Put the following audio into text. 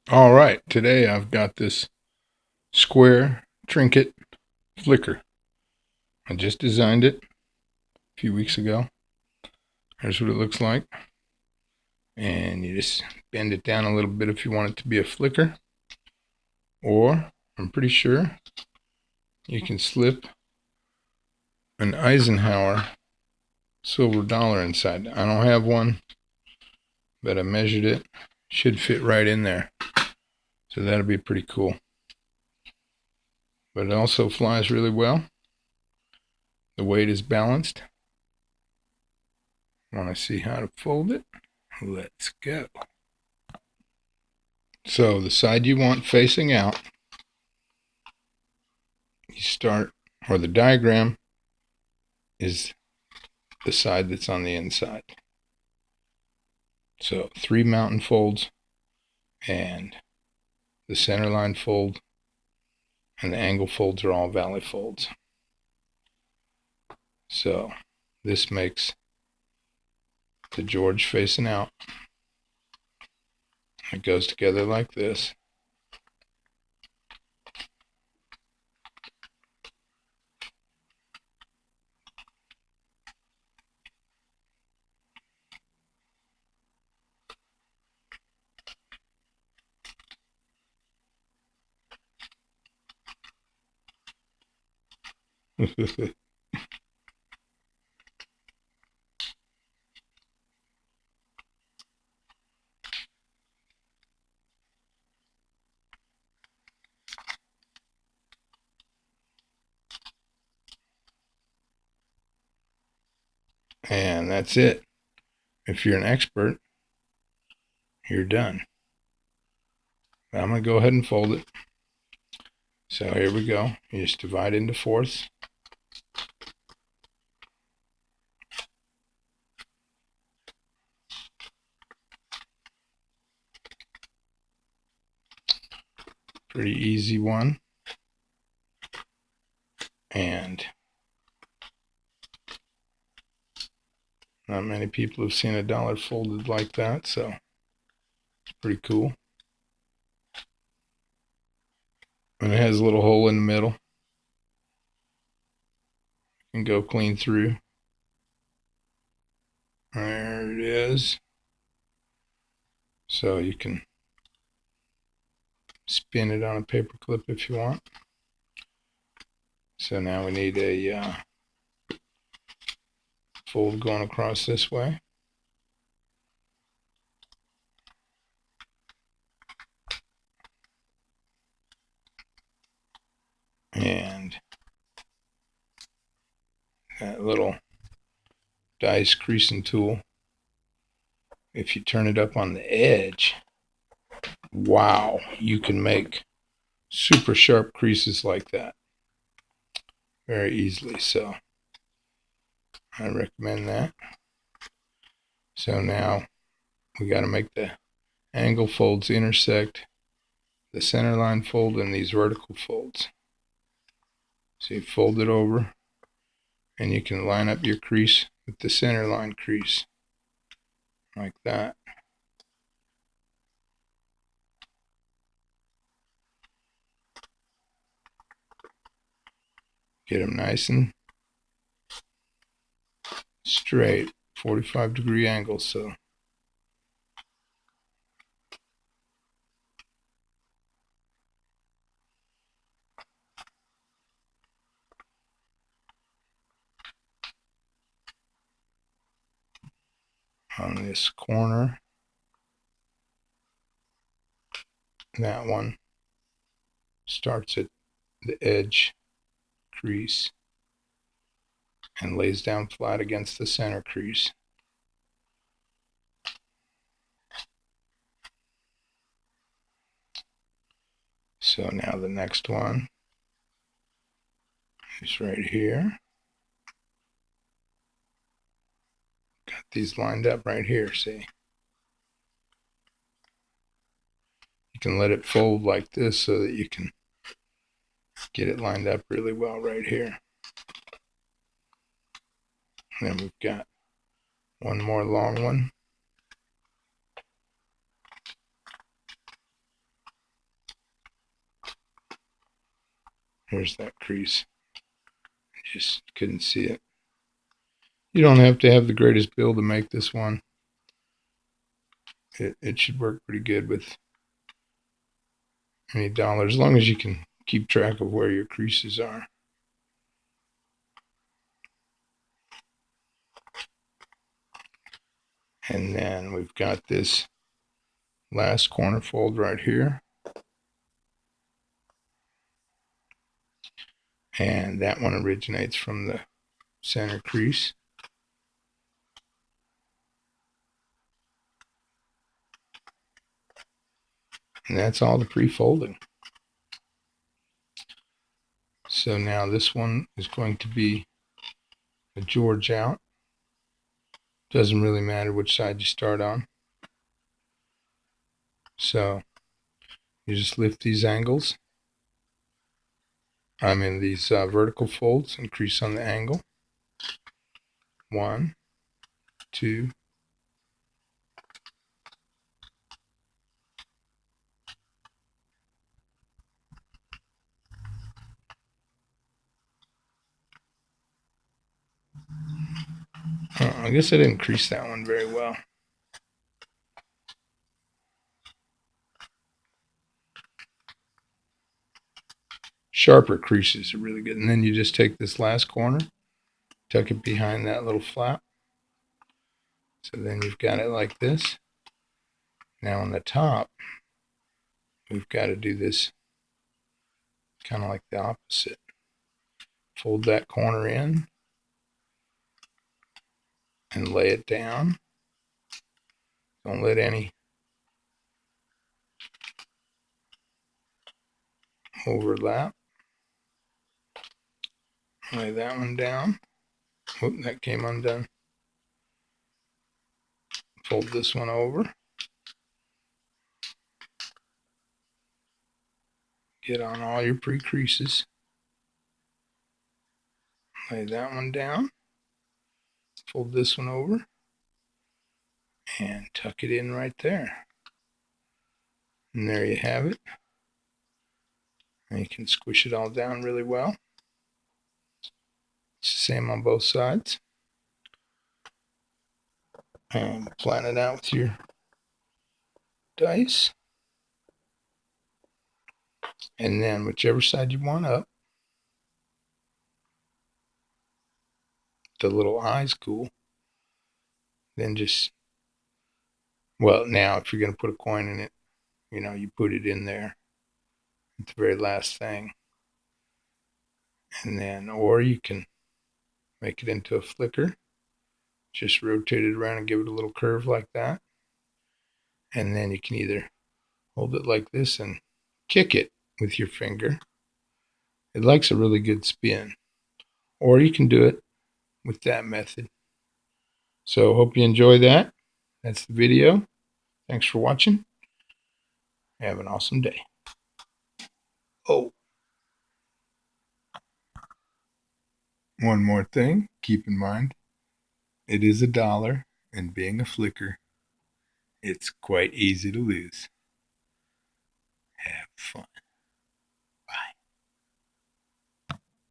All right, today I've got this square trinket flicker. I just designed it a few weeks ago. Here's what it looks like. And you just bend it down a little bit if you want it to be a flicker. Or, I'm pretty sure, you can slip an Eisenhower silver dollar inside. I don't have one, but I measured it. Should fit right in there. So that'll be pretty cool. But it also flies really well. The weight is balanced. Want to see how to fold it? Let's go. So the side you want facing out, you start, or the diagram is the side that's on the inside. So 3 mountain folds and the center line fold and the angle folds are all valley folds. So this makes the Gorge facing out. It goes together like this. And that's it. If you're an expert, you're done. I'm going to go ahead and fold it. So here we go. You just divide into fourths. Pretty easy one. And not many people have seen a dollar folded like that, so it's pretty cool. And it has a little hole in the middle. You can go clean through. There it is. So you can spin it on a paper clip if you want. So now we need a fold going across this way. And that little dice creasing tool, if you turn it up on the edge, wow, you can make super sharp creases like that very easily. So I recommend that. So now we got to make the angle folds intersect the center line fold and these vertical folds. So you fold it over and you can line up your crease with the center line crease like that. Get them nice and straight, 45-degree angles. So on this corner, that one starts at the edge crease and lays down flat against the center crease. So now the next one is right here. Got these lined up right here, see? You can let it fold like this so that you can get it lined up really well right here. And then we've got one more long one. Here's that crease. Just couldn't see it. You don't have to have the greatest build to make this one. It should work pretty good with any dollar, as long as you can keep track of where your creases are. And then we've got this last corner fold right here. And that one originates from the center crease. And that's all the pre-folding. So now this one is going to be a Gorge out. Doesn't really matter which side you start on. So you just lift these angles. These vertical folds, and crease on the angle. 1, 2, I guess I didn't crease that one very well. Sharper creases are really good. And then you just take this last corner, tuck it behind that little flap. So then you've got it like this. Now on the top, we've got to do this kind of like the opposite. Fold that corner in and lay it down. Don't let any overlap. Lay that one down. Whoop, that came undone. Fold this one over. Get on all your pre-creases. Lay that one down. Fold this one over. And tuck it in right there. And there you have it. And you can squish it all down really well. It's the same on both sides. And plan it out with your dice. And then whichever side you want up, the little eye's cool. Then just, well, now if you're going to put a coin in it, you put it in there at the very last thing. And then, or you can make it into a flicker. Just rotate it around and give it a little curve like that. And then you can either hold it like this and kick it with your finger. It likes a really good spin. Or you can do it with that method. So hope you enjoy that. That's the video. Thanks for watching. Have an awesome day. Oh, one more thing. Keep in mind, it is $1, and being a flicker, it's quite easy to lose. Have fun.